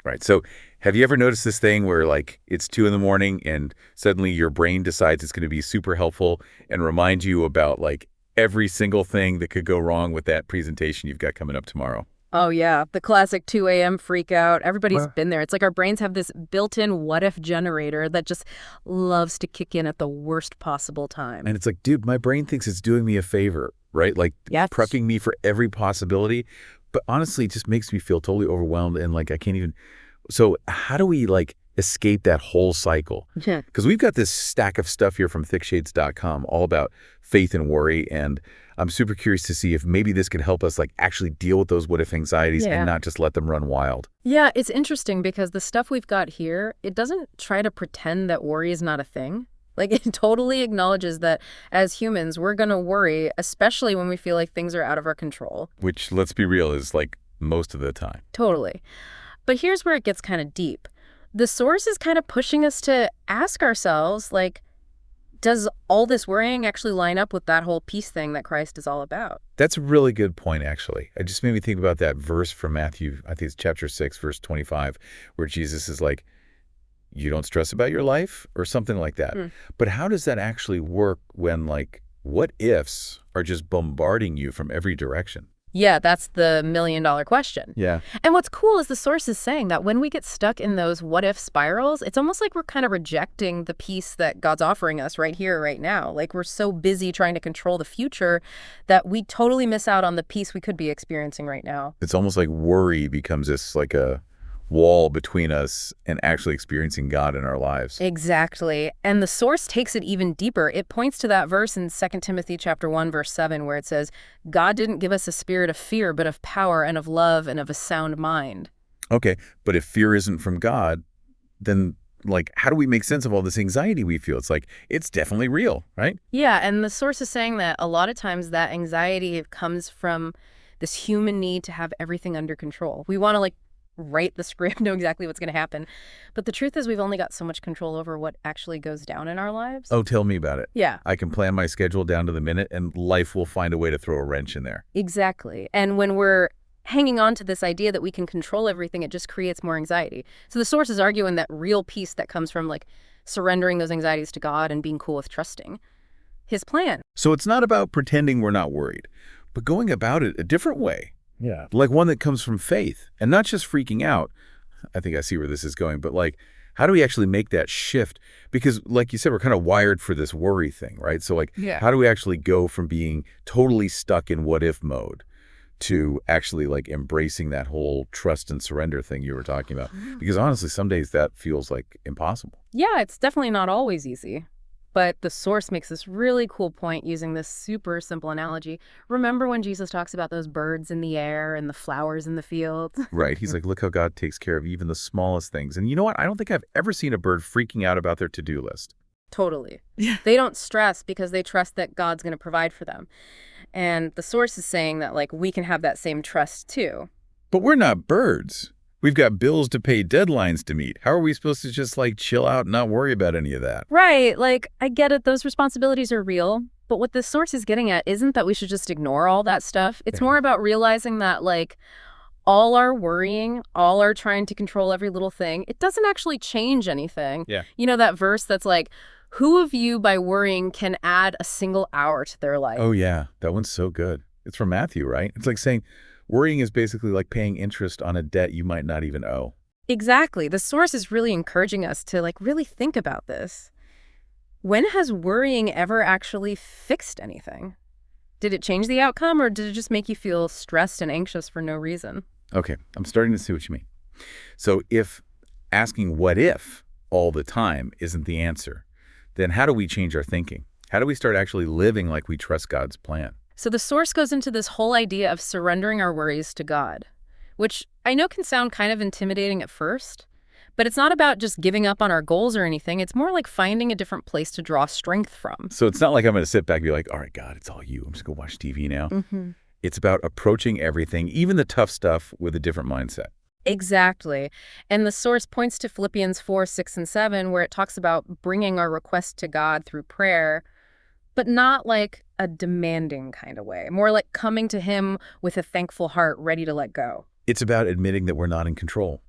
Right. So have you ever noticed this thing where like it's 2 in the morning and suddenly your brain decides it's going to be super helpful and remind you about like every single thing that could go wrong with that presentation you've got coming up tomorrow? Oh, yeah. The classic 2 a.m. freak out. Everybody's Well, been there. It's like our brains have this built-in what-if generator that just loves to kick in at the worst possible time. and it's like, dude, my brain thinks it's doing me a favor, right? Like Yes. prepping me for every possibility. But honestly, it just makes me feel totally overwhelmed and like I can't even. So how do we like escape that whole cycle? Yeah. Because we've got this stack of stuff here from thickshades.com all about faith and worry. And I'm super curious to see if maybe this could help us like actually deal with those what if anxieties and Yeah. not just let them run wild. Yeah, it's interesting because the stuff we've got here, it doesn't try to pretend that worry is not a thing. Like, it totally acknowledges that as humans, we're going to worry, especially when we feel like things are out of our control. Which, let's be real, is like most of the time. Totally. But here's where it gets kind of deep. The source is kind of pushing us to ask ourselves, like, does all this worrying actually line up with that whole peace thing that Christ is all about? That's a really good point, actually. It just made me think about that verse from Matthew, I think it's chapter 6, verse 25, where Jesus is like, you don't stress about your life or something like that. Hmm. But how does that actually work when like what ifs are just bombarding you from every direction? Yeah, that's the million-dollar question. Yeah. And what's cool is the source is saying that when we get stuck in those what-if spirals, it's almost like we're kind of rejecting the peace that God's offering us right here, right now. Like we're so busy trying to control the future that we totally miss out on the peace we could be experiencing right now. It's almost like worry becomes this like a wall between us and actually experiencing God in our lives. Exactly. And the source takes it even deeper. It points to that verse in 2 Timothy chapter 1, verse 7, where it says, God didn't give us a spirit of fear, but of power and of love and of a sound mind. Okay, but if fear isn't from God, then like how do we make sense of all this anxiety we feel? It's like it's definitely real, right? Yeah, and the source is saying that a lot of times that anxiety comes from this human need to have everything under control. We want to like write the script, know exactly what's going to happen. But the truth is we've only got so much control over what actually goes down in our lives. Oh, tell me about it. Yeah, I can plan my schedule down to the minute and life will find a way to throw a wrench in there. exactly. And when we're hanging on to this idea that we can control everything, it just creates more anxiety. So the source is arguing that real peace that comes from like surrendering those anxieties to God and being cool with trusting his plan. So it's not about pretending we're not worried, but going about it a different way. Yeah. Like one that comes from faith and not just freaking out. I think I see where this is going, but like, how do we actually make that shift? Because like you said, we're kind of wired for this worry thing, right? So like, Yeah. how do we actually go from being totally stuck in what if mode to actually like embracing that whole trust and surrender thing you were talking about? Because honestly, some days that feels like impossible. Yeah, it's definitely not always easy. But the source makes this really cool point using this super simple analogy. Remember when Jesus talks about those birds in the air and the flowers in the field? Right. He's like, look how God takes care of even the smallest things. And you know what? I don't think I've ever seen a bird freaking out about their to-do list. Totally. They don't stress because they trust that God's going to provide for them. And the source is saying that, like, we can have that same trust, too. But we're not birds. We've got bills to pay, deadlines to meet. How are we supposed to just like chill out and not worry about any of that? Right. Like, I get it. Those responsibilities are real. But what this source is getting at isn't that we should just ignore all that stuff. It's more about realizing that, like, all our worrying, all our trying to control every little thing, it doesn't actually change anything. Yeah. You know, that verse that's like, who of you by worrying can add a single hour to their life? Oh, yeah. That one's so good. It's from Matthew, right? It's like saying worrying is basically like paying interest on a debt you might not even owe. Exactly. The source is really encouraging us to like really think about this. When has worrying ever actually fixed anything? Did it change the outcome or did it just make you feel stressed and anxious for no reason? Okay, I'm starting to see what you mean. So if asking what if all the time isn't the answer, then how do we change our thinking? How do we start actually living like we trust God's plan? So the source goes into this whole idea of surrendering our worries to God, which I know can sound kind of intimidating at first, but it's not about just giving up on our goals or anything. It's more like finding a different place to draw strength from. So it's not like I'm going to sit back and be like, all right, God, it's all you. I'm just going to watch TV now. Mm-hmm. It's about approaching everything, even the tough stuff, with a different mindset. Exactly. And the source points to Philippians 4, 6, and 7, where it talks about bringing our request to God through prayer, but not like a demanding kind of way, more like coming to him with a thankful heart ready to let go. It's about admitting that we're not in control.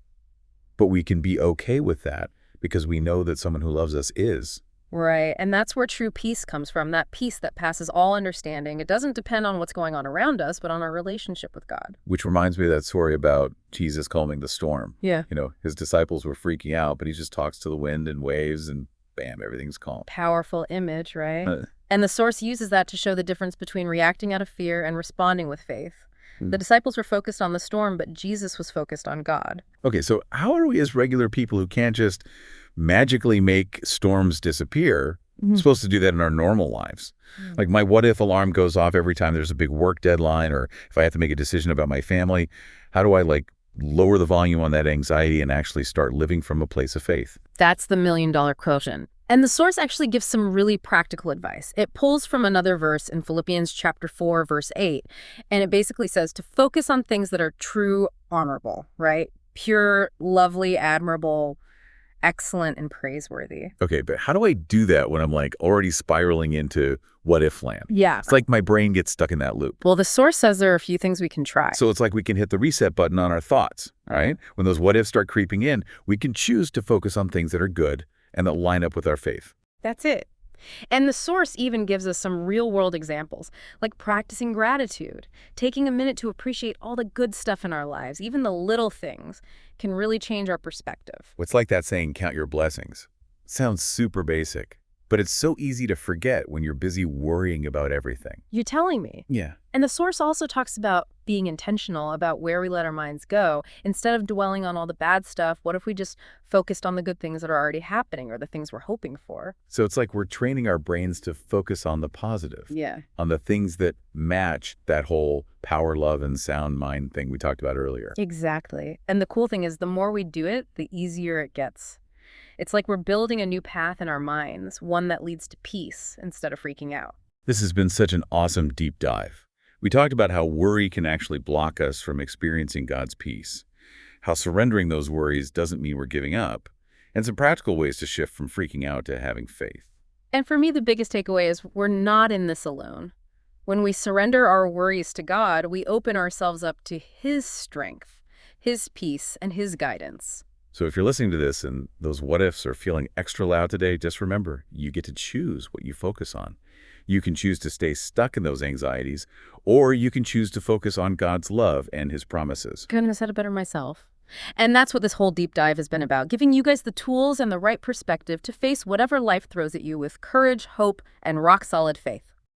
but we can be okay with that because we know that someone who loves us is. Right. And that's where true peace comes from, that peace that passes all understanding. It doesn't depend on what's going on around us, but on our relationship with God. Which reminds me of that story about Jesus calming the storm. Yeah. His disciples were freaking out, but he just talks to the wind and waves and bam, everything's calm. Powerful image, right? Uh, And the source uses that to show the difference between reacting out of fear and responding with faith. Hmm. The disciples were focused on the storm, but Jesus was focused on God. Okay, so how are we as regular people who can't just magically make storms disappear supposed to do that in our normal lives? Like my what if alarm goes off every time there's a big work deadline or if I have to make a decision about my family. How do I lower the volume on that anxiety and actually start living from a place of faith? That's the million-dollar question. And the source actually gives some really practical advice. It pulls from another verse in Philippians chapter 4, verse 8, and it basically says to focus on things that are true, honorable, right? Pure, lovely, admirable, excellent, and praiseworthy. Okay, but how do I do that when I'm already spiraling into what if land? Yeah. It's like my brain gets stuck in that loop. Well, the source says there are a few things we can try. So it's like we can hit the reset button on our thoughts, right? When those what ifs start creeping in, we can choose to focus on things that are good and that line up with our faith. That's it. And the source even gives us some real-world examples, like practicing gratitude. Taking a minute to appreciate all the good stuff in our lives, even the little things, can really change our perspective. It's like that saying, count your blessings. Sounds super basic, but it's so easy to forget when you're busy worrying about everything. You're telling me? Yeah. And the source also talks about being intentional about where we let our minds go. Instead of dwelling on all the bad stuff, what if we just focused on the good things that are already happening or the things we're hoping for? So it's like we're training our brains to focus on the positive. Yeah. On the things that match that whole power, love, and sound mind thing we talked about earlier. Exactly. And the cool thing is the more we do it, the easier it gets. It's like we're building a new path in our minds, one that leads to peace instead of freaking out. This has been such an awesome deep dive. We talked about how worry can actually block us from experiencing God's peace, how surrendering those worries doesn't mean we're giving up, and some practical ways to shift from freaking out to having faith. And for me, the biggest takeaway is we're not in this alone. When we surrender our worries to God, we open ourselves up to His strength, His peace, and His guidance. So if you're listening to this and those what ifs are feeling extra loud today, just remember, you get to choose what you focus on. You can choose to stay stuck in those anxieties, or you can choose to focus on God's love and His promises. Couldn't have said it better myself. And that's what this whole deep dive has been about, giving you guys the tools and the right perspective to face whatever life throws at you with courage, hope, and rock-solid faith.